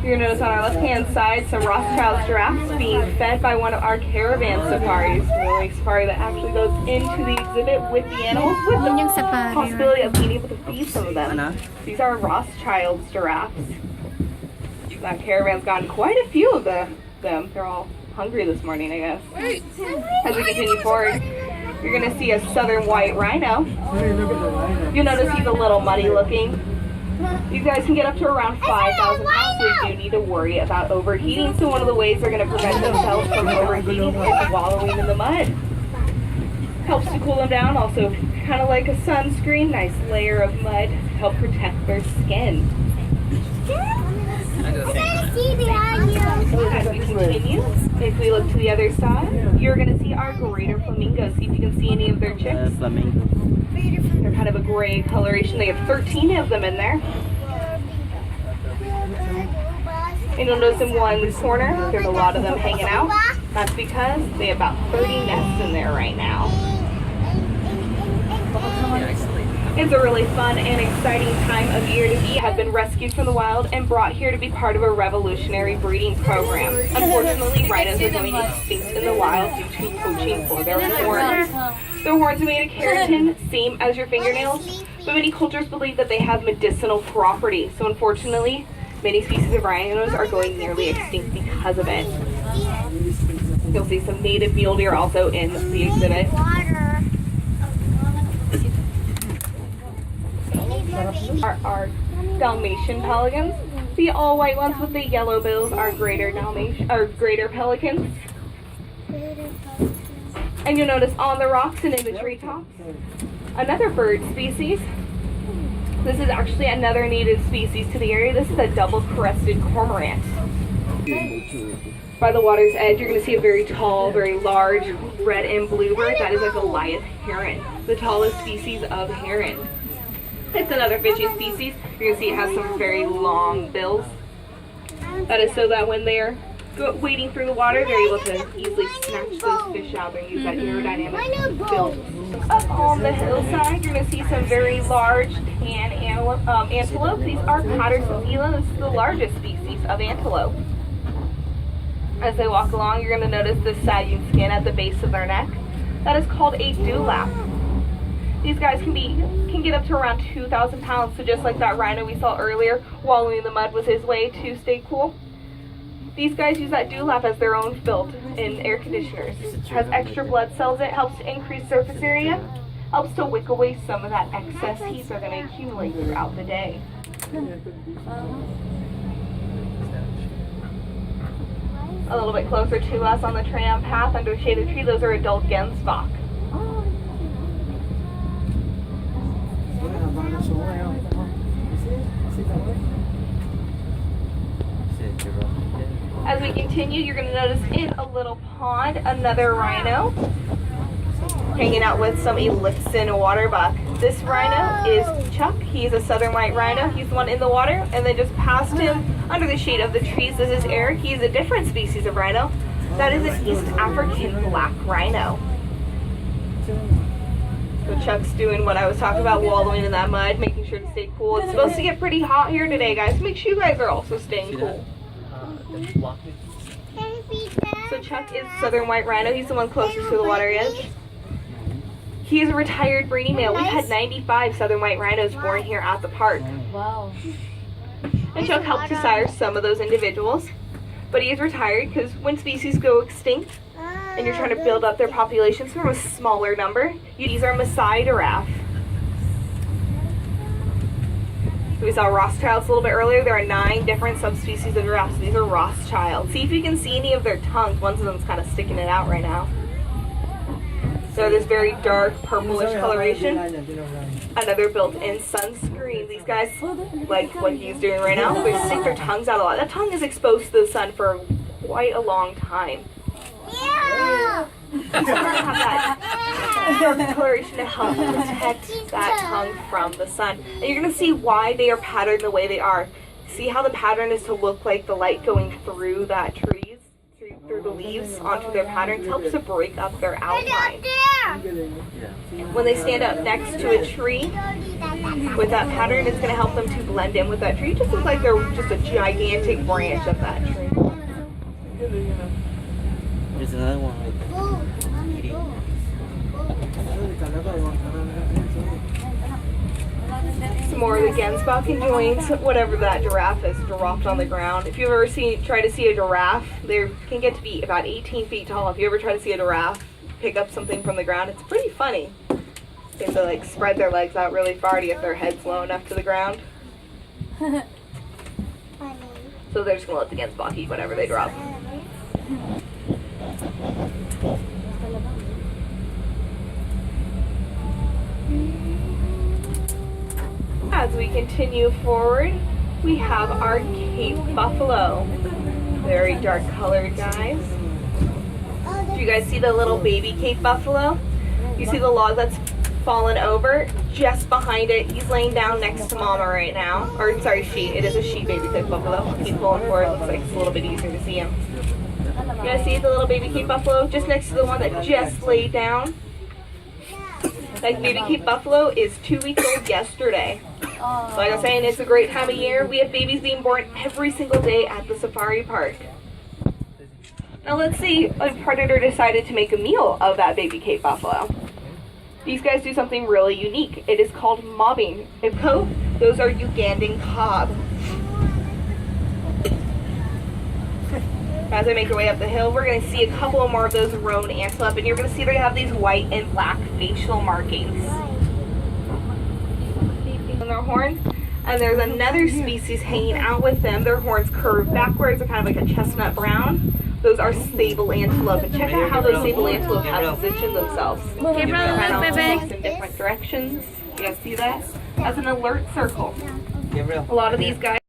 You're going to notice on our left-hand side some Rothschild giraffes being fed by one of our caravan safaris. A safari that actually goes into the exhibit with the animals with the possibility of being able to feed some of them. These are Rothschild giraffes. That caravan's gotten quite a few of them. They're all hungry this morning, I guess. As we continue forward, you're going to see a southern white rhino. You'll notice he's a little muddy looking. These guys can get up to around 5,000 pounds, so you do need to worry about overheating. So one of the ways they're going to prevent themselves from overheating is wallowing in the mud. Helps to cool them down, also kind of like a sunscreen, nice layer of mud to help protect their skin. As we continue, if we look to the other side, you're going to see our greater flamingos. See if you can see any of their chicks. They're kind of a gray coloration. They have 13 of them in there. And you'll notice in one corner, there's a lot of them hanging out. That's because they have about 30 nests in there right now. It's a really fun and exciting time of year to be. Have been rescued from the wild and brought here to be part of a revolutionary breeding program. Unfortunately, rhinos are going extinct in the wild due to poaching for their horns. Their horns are made of keratin, same as your fingernails, but many cultures believe that they have medicinal properties. So unfortunately, many species of rhinos are going nearly extinct because of it. You'll see some native mule deer also in the exhibit. Our Dalmatian pelicans. The all white ones with the yellow bills are greater pelicans. And you'll notice on the rocks and in the treetops, another bird species. This is actually another native species to the area. This is a double-crested cormorant. By the water's edge, you're going to see a very tall, very large red and blue bird. That is a Goliath heron, the tallest species of heron. It's another fishy species. You're going to see it has some very long bills. That is so that when they're wading through the water, they're able to easily snatch those fish out and use that aerodynamic build. Up on the hillside, you're going to see some very large tan antelope. These are Patterson eland. This is the largest species of antelope. As they walk along, you're going to notice the sagging skin at the base of their neck. That is called a dewlap. These guys can get up to around 2,000 pounds, so just like that rhino we saw earlier, wallowing in the mud was his way to stay cool. These guys use that dewlap as their own filter in air conditioners. It has extra blood cells. It helps to increase surface area, helps to wick away some of that excess heat they're going to accumulate throughout the day. A little bit closer to us on the tram path under the shade of the tree, those are adult Gensbach. As we continue, you're going to notice in a little pond another rhino hanging out with some Ellipsin waterbuck. This rhino is Chuck. He's a southern white rhino. He's the one in the water, and then just past him under the shade of the trees, this is Eric. He's a different species of rhino. That is an East African black rhino. So Chuck's doing what I was talking about, wallowing in that mud, making sure to stay cool. It's supposed to get pretty hot here today, guys. Make sure you guys are also staying cool. So Chuck is southern white rhino. He's the one closest to the water edge. He is a retired breeding male. We've had 95 southern white rhinos born here at the park. Wow. And Chuck helped to sire some of those individuals. But he is retired because when species go extinct and you're trying to build up their populations from a smaller number, you use our Maasai giraffe. We saw Rothschilds a little bit earlier. There are 9 different subspecies of giraffes. These are Rothschilds. See if you can see any of their tongues. One of them's kind of sticking it out right now. So this very dark purplish coloration. Another built-in sunscreen. These guys, like what he's doing right now, they stick their tongues out a lot. That tongue is exposed to the sun for quite a long time. Yeah. So we're gonna have that dark coloration to help protect that tongue from the sun. And you're going to see why they are patterned the way they are. See how the pattern is to look like the light going through that trees, through the leaves onto their patterns, helps to break up their outline. When they stand up next to a tree, with that pattern, it's going to help them to blend in with that tree. It just looks like they're just a gigantic branch of that tree. There's another one right there. Some more of the Gensbakken joints, whatever that giraffe is dropped on the ground. If you've ever tried to see a giraffe, they can get to be about 18 feet tall. If you ever try to see a giraffe pick up something from the ground, it's pretty funny. They have to like spread their legs out really far to get their heads low enough to the ground. So they're just gonna let the Gensbok eat whatever they drop. As we continue forward, we have our Cape Buffalo. Very dark colored guys. Do you guys see the little baby Cape Buffalo? You see the log that's fallen over? Just behind it, he's laying down next to Mama right now. Or sorry, she. It is a she baby Cape Buffalo. Keep pulling forward. Looks like it's a little bit easier to see him. You guys see the little baby Cape Buffalo just next to the one that just laid down? That baby Cape Buffalo is 2 weeks old yesterday. Like I was saying, it's a great time of year. We have babies being born every single day at the safari park. Now let's see a predator decided to make a meal of that baby Cape Buffalo. These guys do something really unique. It is called mobbing. Ipco, those are Ugandan cob. As I make our way up the hill, we're going to see a couple more of those roan antelope, and you're going to see they have these white and black facial markings on their horns. And there's another species hanging out with them. Their horns curve backwards. They're kind of like a chestnut brown. Those are sable antelope. And check out how those sable antelope have positioned themselves. Kind of face in different directions. You guys see that? As an alert circle. A lot of these guys